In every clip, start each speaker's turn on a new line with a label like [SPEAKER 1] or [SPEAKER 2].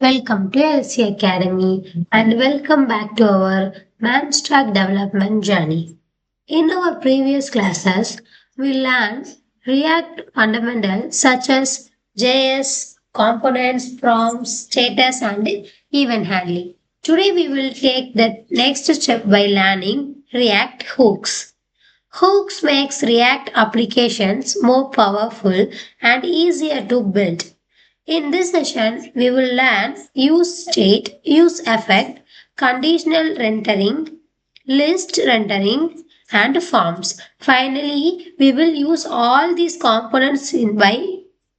[SPEAKER 1] Welcome to LC Academy and welcome back to our MERN Stack development journey. In our previous classes, we learned React fundamentals such as JS, components, prompts, status, and event handling. Today, we will take the next step by learning React hooks. Hooks makes React applications more powerful and easier to build. In this session, we will learn use state, use effect, conditional rendering, list rendering, and forms. Finally, we will use all these components by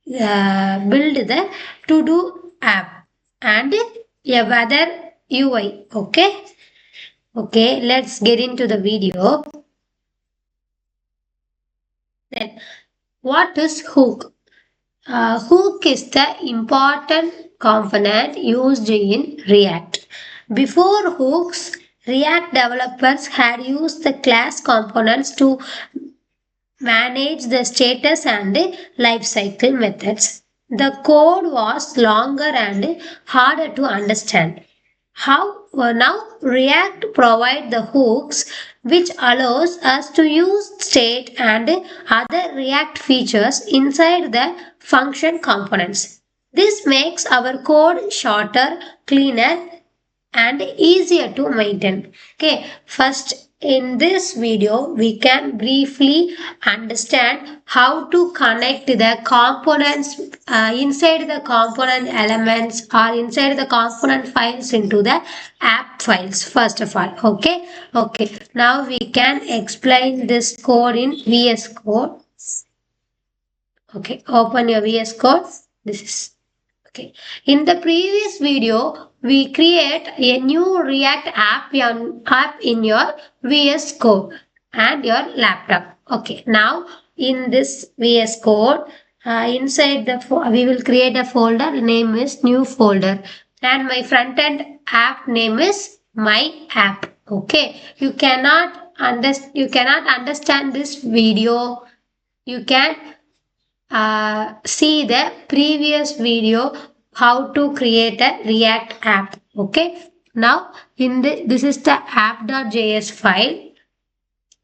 [SPEAKER 1] build the to-do app and a weather UI. Okay. Okay, let's get into the video. Then, what is hook? Hook is the important component used in React. Before hooks, React developers had used the class components to manage the status and lifecycle methods. The code was longer and harder to understand. Now React provides the hooks which allows us to use state and other React features inside the function components. This makes our code shorter, cleaner, and easier to maintain. Okay, first in this video we can briefly understand how to connect the components inside the component elements or inside the component files into the app files first of all. Okay, now we can explain this code in VS Code. Okay, open your VS Code. This is okay. In the previous video, we create a new React app in your VS Code and your laptop. Okay, now in this VS Code, inside we will create a folder. Name is new folder, and my front end app name is my app. Okay, you cannot understand this video. You can see the previous video how to create a React app. Okay, now this is the app.js file,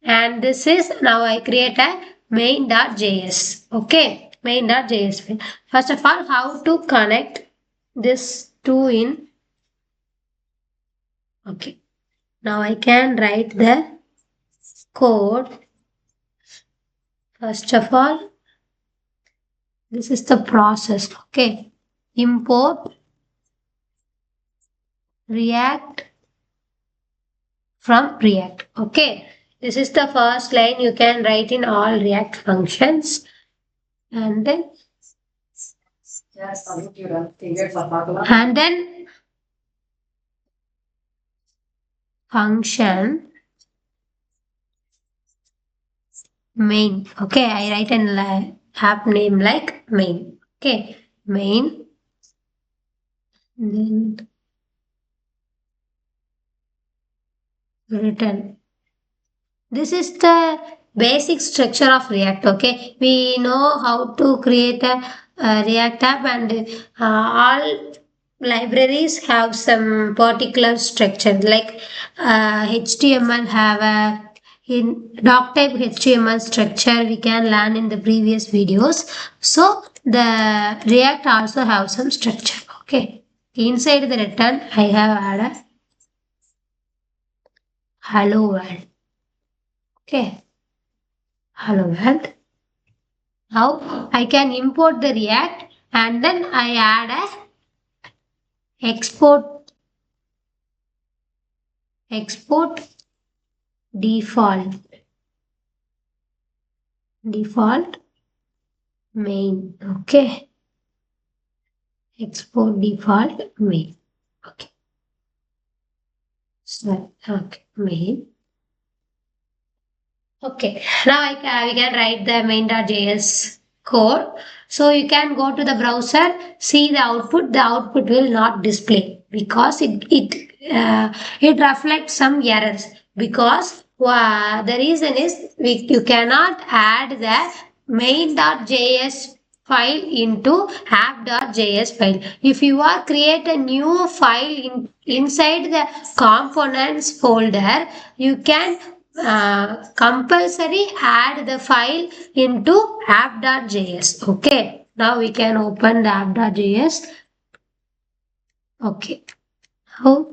[SPEAKER 1] and this is now I create a main.js. Okay, main.js file. First of all, how to connect this two in. Okay, now I can write the code. First of all, this is the process. Okay, import React from React. Okay, this is the first line you can write in all React functions, and then function main. Okay, I write an app name like main. Okay, main. Then return. This is the basic structure of React. Okay, we know how to create a React app, and all libraries have some particular structure. Like HTML have a in doc type HTML structure we can learn in the previous videos. So the React also have some structure. Okay, inside the return I have added hello world. Okay, hello world. Now I can import the React, and then I add a export default main. Okay, export default main. Okay, so okay, main. Okay, now we can write the main.js code. So you can go to the browser, see the output. The output will not display because it reflects some errors, because the reason is you cannot add the main.js file into app.js file. If you are create a new file inside the components folder, you can compulsory add the file into app.js. Okay, now we can open the app.js. Okay, now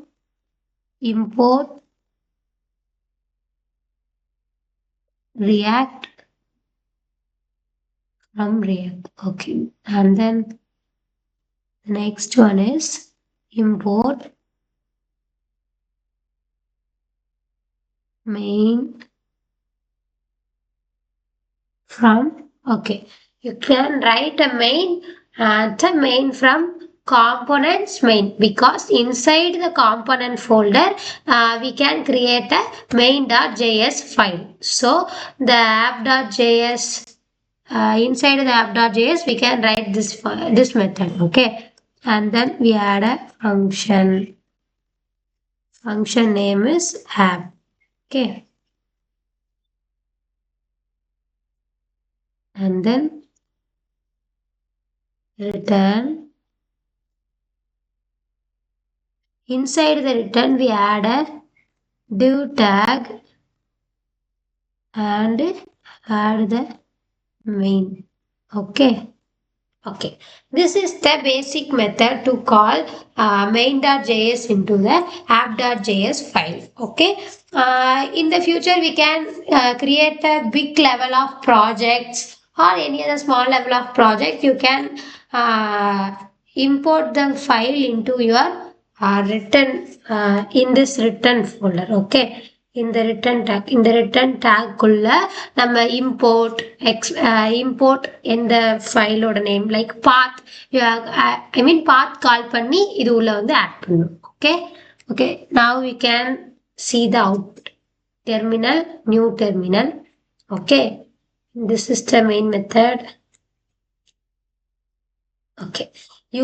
[SPEAKER 1] import React from React. Okay, and then the next one is import main from. Okay, you can write a main and the main from components main, because inside the component folder we can create a main.js file. So the app.js inside the app.js we can write this method. Okay, and then we add a function. Function name is app. Okay, and then return. Inside the return we add a div tag and add the main. Okay. Okay, this is the basic method to call main.js into the app.js file. Okay, in the future we can create a big level of projects or any other small level of project. You can import the file into your return in this return folder. Okay, in the return tag குள்ள நம்ம import இந்த ஃபைலோட name like path I mean path கால் பண்ணி இது உள்ள வந்து add பண்ணணும். Okay, now we can see the output. Terminal, new terminal. Okay, this is the main method. Okay,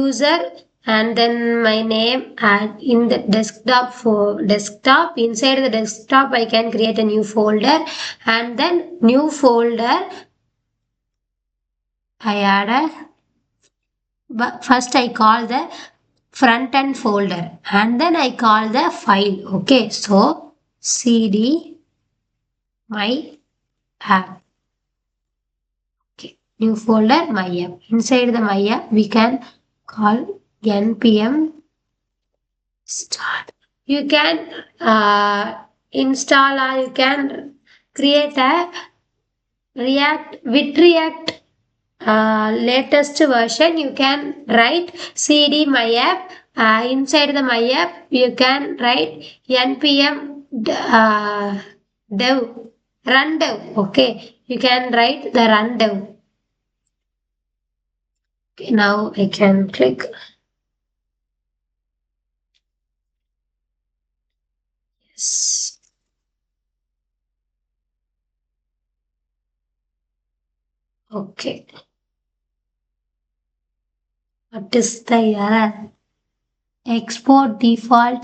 [SPEAKER 1] user and then my name, and in the desktop inside the desktop I can create a new folder, and then new folder I add a, but first I call the front end folder and then I call the file. Okay, so cd my app. Okay, new folder my app. Inside the my app we can call npm start. You can install or you can create a React latest version. You can write cd my app. Inside the my app you can write npm dev run dev. Okay, you can write the run dev. Okay, now I can click. Yes. Okay. What is the error? Export default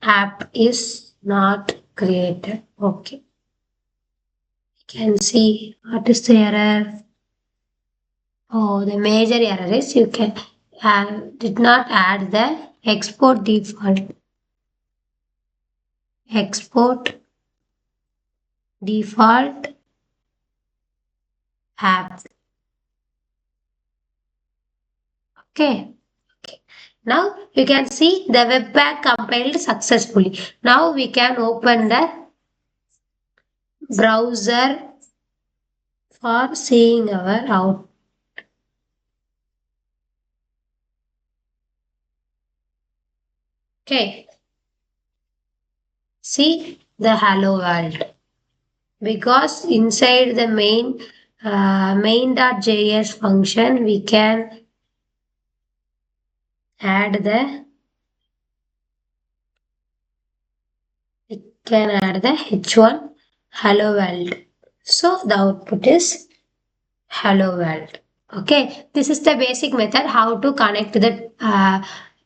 [SPEAKER 1] app is not created. Okay. You can see what is the error. Oh, the major error is you can did not add the export default. Export default app. Okay. Now you can see the webpack compiled successfully. Now we can open the browser for seeing our output. Okay. See the hello world. Because inside the main.js function we can add the h1 hello world. So the output is hello world. Okay, this is the basic method how to connect the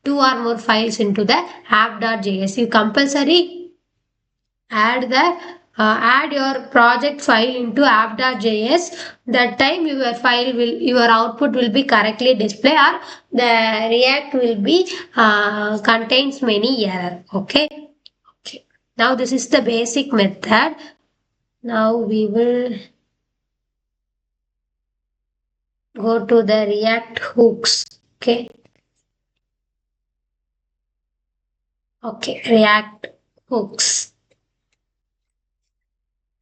[SPEAKER 1] two or more files into the app.js. You compulsory add the add your project file into app.js, that time your output will be correctly displayed, or the React will be contains many error. Okay. Okay. Now this is the basic method. Now we will go to the React hooks. Okay. Okay. React hooks.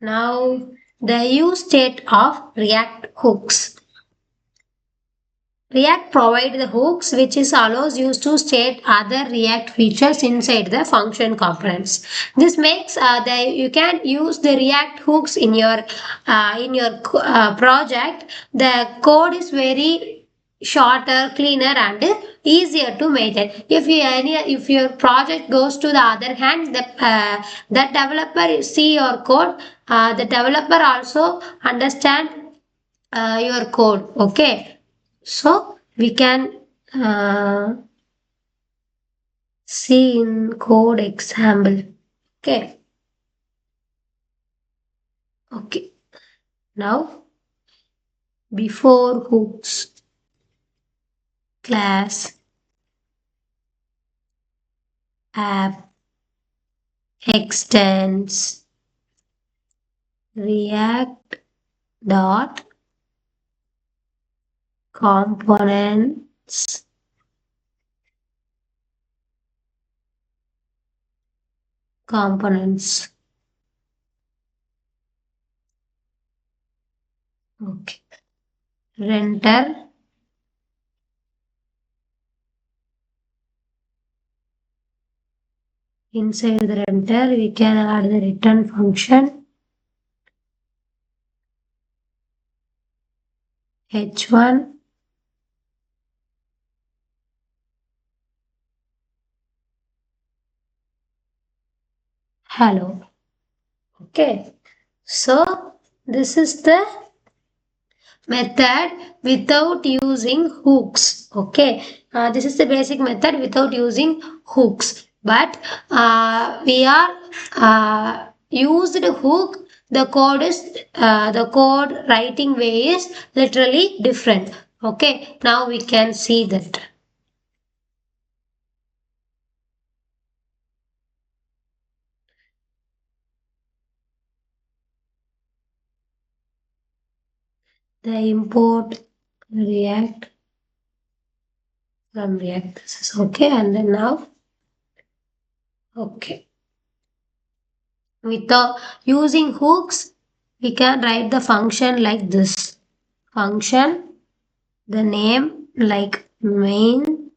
[SPEAKER 1] Now the use state of React hooks. React provides the hooks which is allows you to state other React features inside the function components. This makes you can use the React hooks in your project. The code is very shorter, cleaner, and easier to maintain. If your project goes to the other hand, the developer see your code. The developer also understand your code. Okay. So we can see in code example. Okay. Okay. Now before hooks class app extends react dot components components. Okay. Render inside the render we can add the return function h1 hello. Okay. So this is the method without using hooks. Okay, this is the basic method without using hooks, but we are used hook. The code writing way is literally different. Okay, now we can see that. The import React from React. This is okay, and then now okay. Without using hooks, we can write the function like this. Function, the name like main,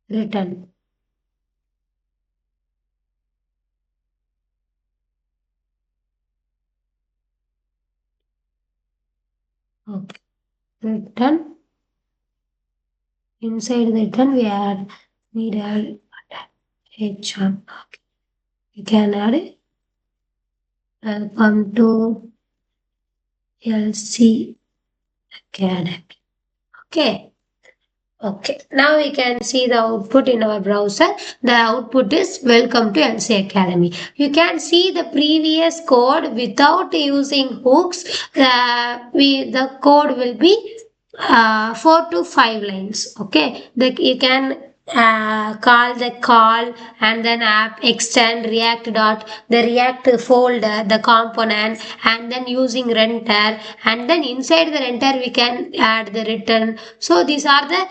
[SPEAKER 1] return. Okay. Return. Inside the return we need add h1. Okay. We can add it. Welcome to LC Academy. Okay. Okay, now we can see the output in our browser. The output is welcome to LC Academy. You can see the previous code without using hooks. The code will be 4 to 5 lines. Okay, you can call the call and then app extend react dot the react folder the component and then using render, and then inside the render we can add the return. So these are the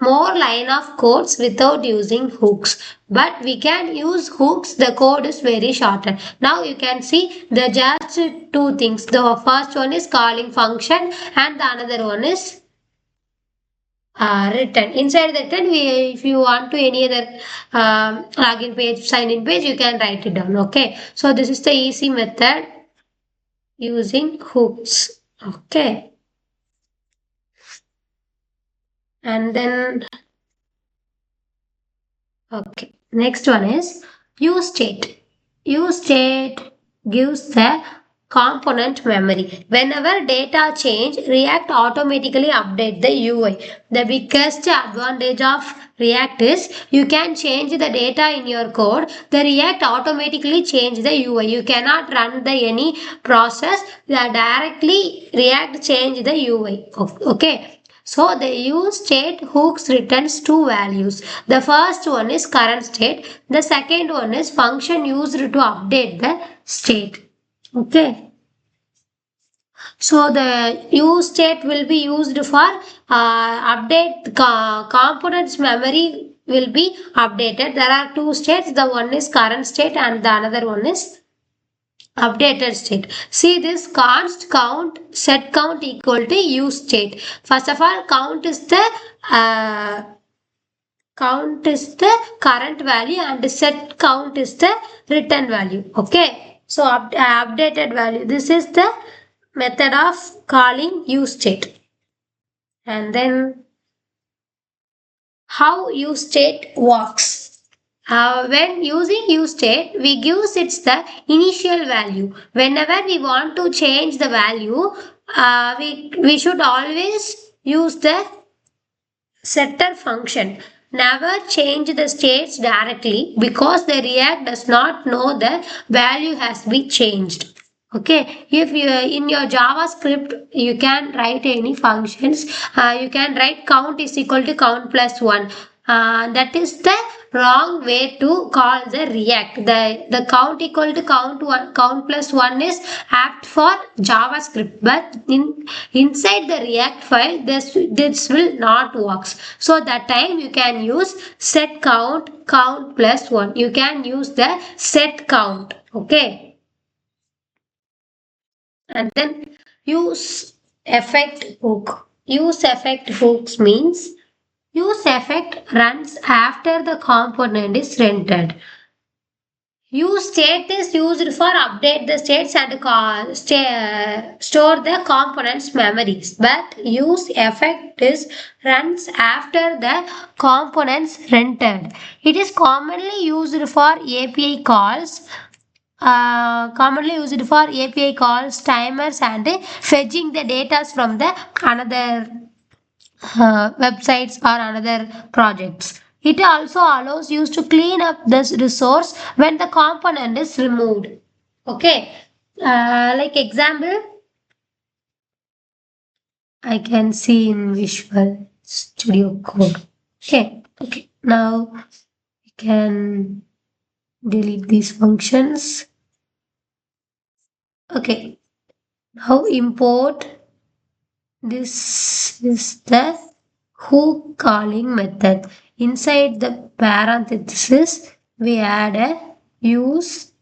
[SPEAKER 1] more line of codes without using hooks, but we can use hooks. The code is very shorter. Now you can see the just two things. The first one is calling function and the another one is return. Inside the return, if you want to any other login page, sign in page, you can write it down. Okay. So this is the easy method using hooks. Okay. And then, okay. Next one is use state. Use state gives the component memory. Whenever data change, React automatically update the UI. The biggest advantage of React is you can change the data in your code. The React automatically change the UI. You cannot run the any process. Directly React change the UI. Okay. So the use state hooks returns two values. The first one is current state. The second one is function used to update the state. Okay. So the use state will be used for update components memory will be updated. There are two states. The one is current state and the another one is updated state. See this const count set count equal to use state. First of all, uh, count is the current value and set count is the return value. Okay. So updated value. This is the method of calling use state. And then how use state works. When using use state, we give it the initial value. Whenever we want to change the value, we should always use the setter function. Never change the states directly because the React does not know the value has been changed. Okay, if you in your JavaScript you can write any functions, you can write count is equal to count plus 1. That is the wrong way to call the React. The count equal to count plus 1 is apt for JavaScript, but inside the React file this will not works. So that time you can use set count plus 1. You can use the set count. Okay. And then use effect hook. Use effect hooks means use effect runs after the component is rendered. Use state is used for update the states and store the components memories. But use effect is runs after the components rendered. It is commonly used for API calls. Timers and fetching the data from the another websites or another projects. It also allows you to clean up this resource when the component is removed. Okay, like example, I can see in Visual Studio Code. Okay. Now we can delete these functions. Okay, now import. This is the hook calling method. Inside the parenthesis, we add a use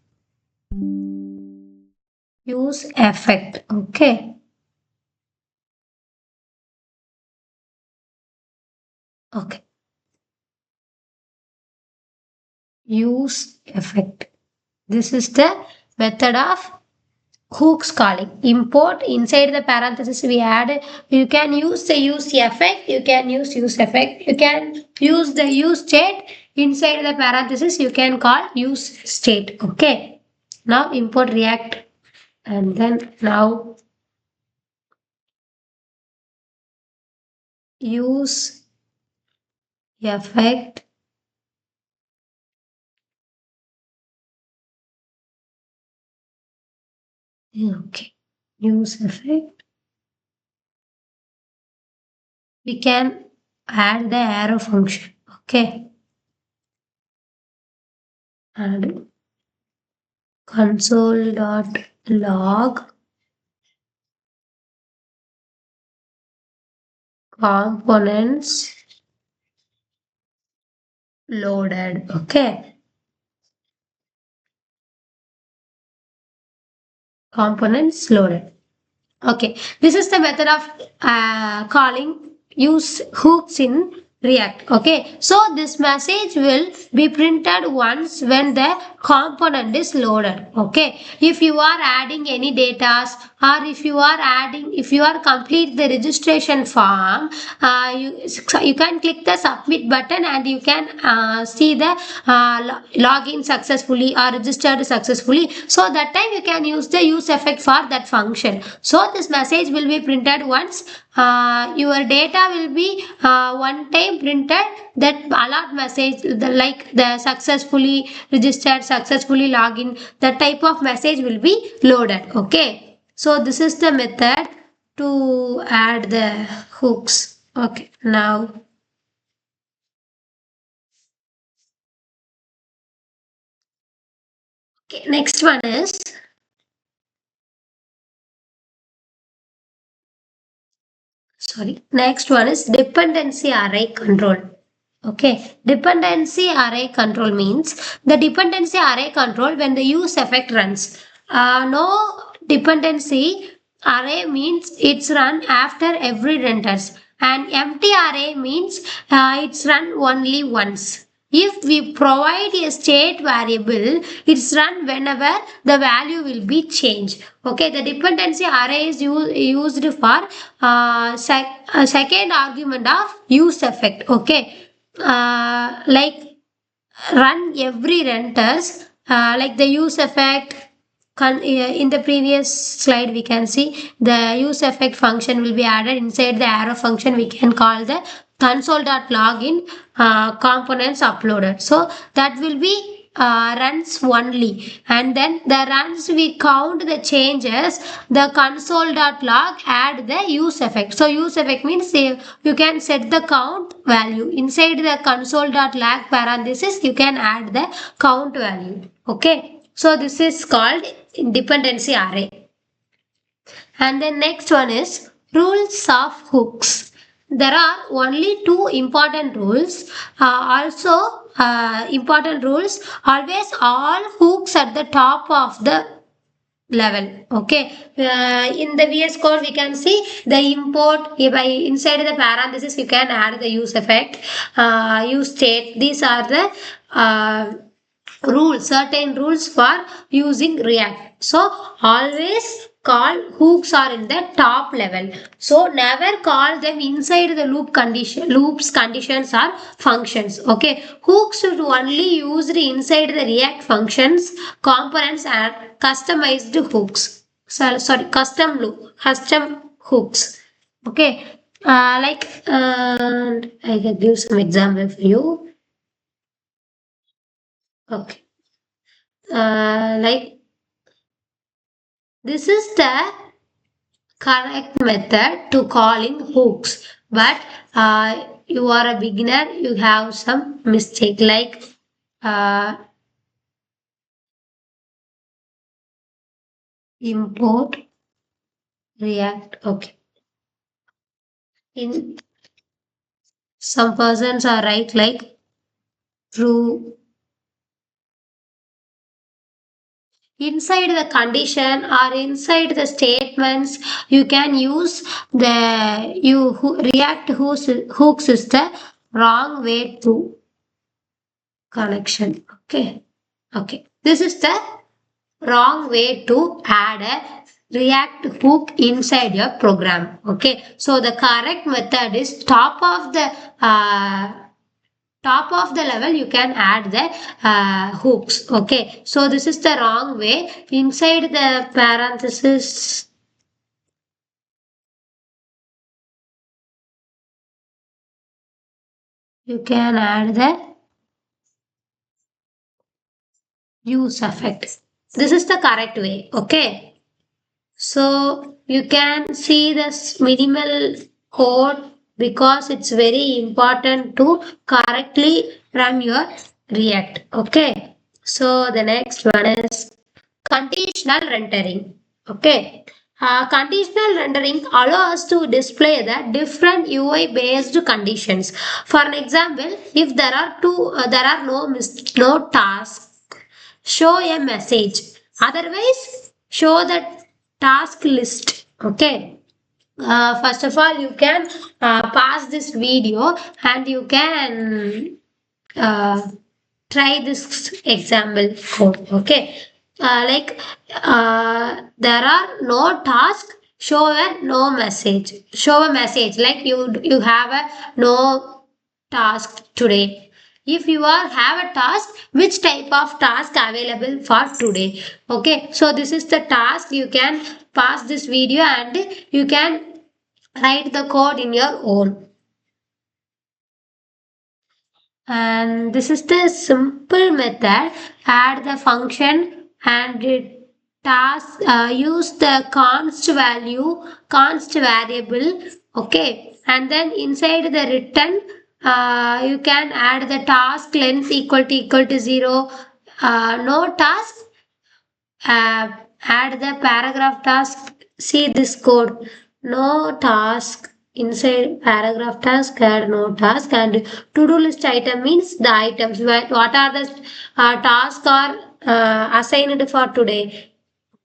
[SPEAKER 1] effect. Okay. Use effect. This is the method of hooks calling. Import inside the parenthesis we add. You can use the use effect. You can use effect. You can use the use state. Inside the parenthesis you can call use state. Okay. Now import React and then now use effect. Okay. Use effect. We can add the arrow function. Okay. And console.log components loaded. Okay. Components loaded. Okay. This is the method of calling use hooks in React. Okay. So this message will be printed once when the component is loaded. Okay, if you are adding any data, or if you are complete the registration form, you can click the submit button and you can see the login successfully or registered successfully. So that time you can use the use effect for that function. So this message will be printed once your data will be one time printed. That alert message, the successfully registered, successfully login, that type of message will be loaded. Okay, so this is the method to add the hooks. Okay, now okay, next one is next one is dependency array control. Okay, dependency array control means the dependency array control when the use effect runs. No dependency array means it's run after every renders, and empty array means it's run only once. If we provide a state variable, it's run whenever the value will be changed. Okay, the dependency array is used for second argument of use effect. Okay, like run every renters, like the use effect. In the previous slide we can see the use effect function will be added inside the arrow function. We can call the console.login components uploaded. So that will be runs only, and then the runs we count the changes, the console.log add the use effect. So use effect means you can set the count value inside the console.log parenthesis. You can add the count value. Okay, so this is called dependency array. And the next one is rules of hooks. There are only two important rules. Important rules, always all hooks at the top of the level. Okay, in the VS Code we can see the import by inside the parenthesis you can add the use effect, use state. These are the rules, certain rules for using React. So always call hooks are in the top level. So never call them inside the loops, conditions or functions. Okay, hooks should only used inside the React functions, components and customized hooks. Custom hooks. Okay, I can give some example for you. Okay, like this is the correct method to calling hooks, but you are a beginner, you have some mistake, like import React. Okay, in some persons are right like true. Inside the condition or inside the statements, you can use the React hooks is the wrong way to connection. Okay, okay. This is the wrong way to add a React hook inside your program. Okay, so the correct method is top of the level you can add the hooks. Okay, so this is the wrong way. Inside the parenthesis you can add the use effect. This is the correct way. Okay, so you can see this minimal code because it's very important to correctly run your React. Okay, so the next one is conditional rendering. Okay, conditional rendering allows us to display the different UI based conditions. For an example, if there are no tasks, show a message. Otherwise, show the task list. Okay. First of all, you can pause this video and you can try this example code. Okay, there are no tasks. Show a no message. Show a message like you have a no task today. If you are have a task, which type of task available for today? Okay, so this is the task. You can pause this video and you can write the code in your own. And this is the simple method. Add the function and task, use the const variable. Okay, and then inside the return you can add the task length equal to 0. No task, add the paragraph task. See this code. No task. Inside paragraph task, add no task, and to-do list item means the items. What are the tasks are assigned for today.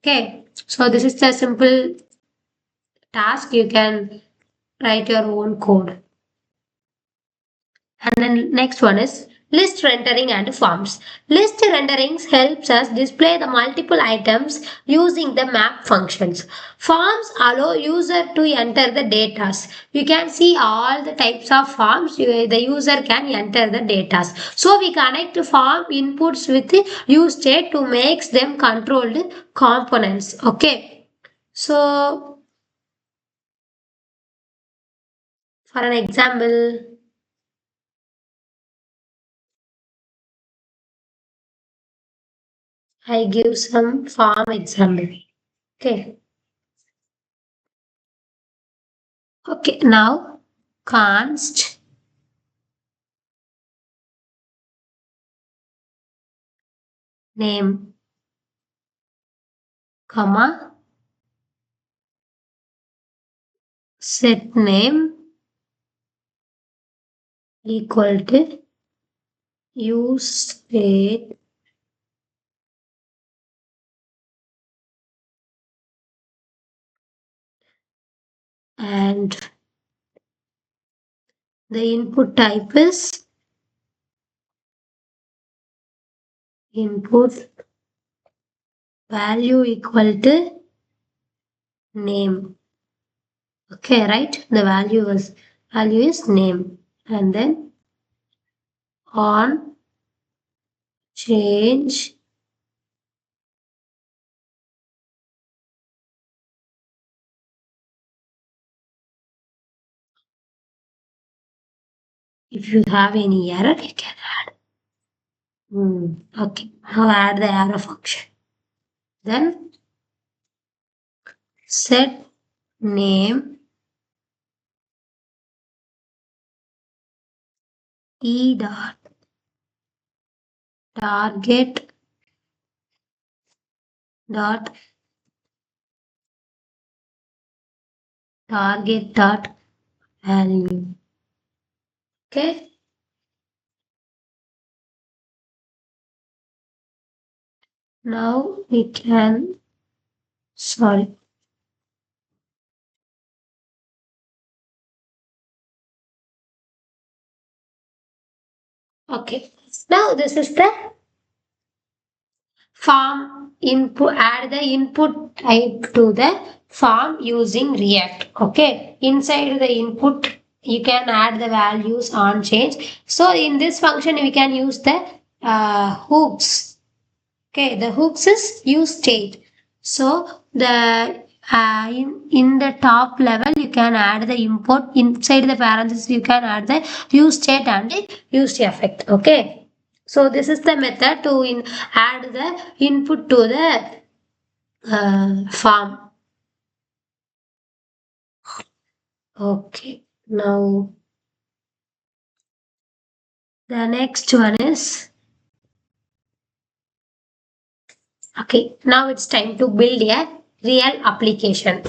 [SPEAKER 1] Okay. So this is the simple task. You can write your own code. And then next one is list rendering and forms. List renderings helps us display the multiple items using the map functions. Forms allow user to enter the data. You can see all the types of forms the user can enter the data. So we connect form inputs with use state to make them controlled components. Okay. So for an example, I give some form example. Okay. Okay, now const name, comma, set name equal to use state and the input type is input value equal to name. Okay, right? The value is name, and then on change if you have any error you can add. Okay, now add the arrow function. Then set name e dot target dot target dot value. Okay. Now we can sorry. Okay. Now this is the form input. Add the input type to the form using React. Okay. Inside the input you can add the values on change. So in this function we can use the hooks. Okay, the hooks is use state. So the in the top level you can add the import. Inside the parenthesis you can add the use state and the use effect. Okay. So this is the method to add the input to the form. Okay. Now the next one is okay. Now it's time to build a real application.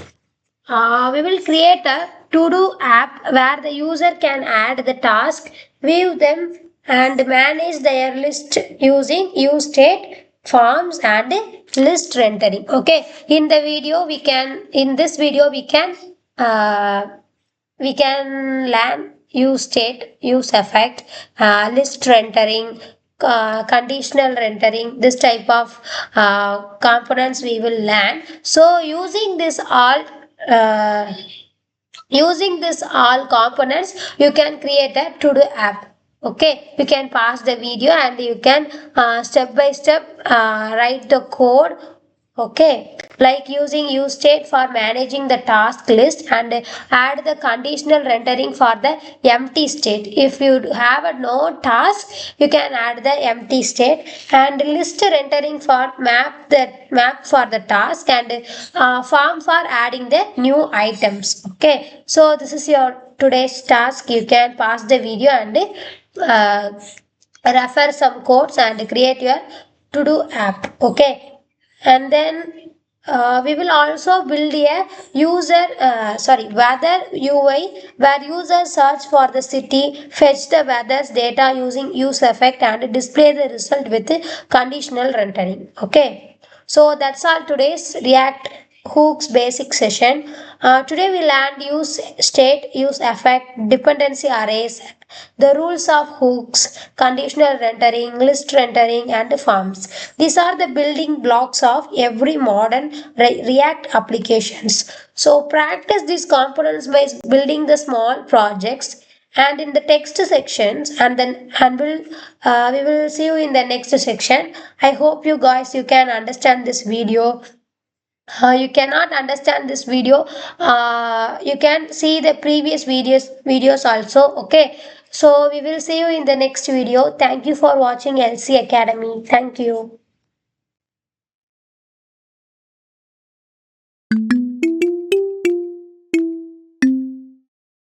[SPEAKER 1] We will create a to-do app where the user can add the task, view them, and manage their list using use state, forms, and list rendering. Okay. In this video we can learn use state, use effect, list rendering, conditional rendering, this type of components we will learn. So uh, using this all components, you can create a to-do app. Okay, you can pause the video and you can step by step write the code. Okay, like using use state for managing the task list and add the conditional rendering for the empty state. If you have a no task, you can add the empty state, and list rendering for map for the task, and form for adding the new items. Okay, so this is your today's task. You can pause the video and uh, refer some codes and create your to do app. Okay, and then we will also build a weather UI where users search for the city, fetch the weather's data using use effect, and display the result with conditional rendering. Okay, so that's all today's React hooks basic session. Today we learned use state, use effect, dependency arrays, the rules of hooks, conditional rendering, list rendering, and forms. These are the building blocks of every modern React applications. So practice these components by building the small projects and in the text sections, and then and we will see you in the next section. I hope you guys you can understand this video. You cannot understand this video, you can see the previous videos also. Okay, so we will see you in the next video. Thank you for watching LC Academy. Thank you.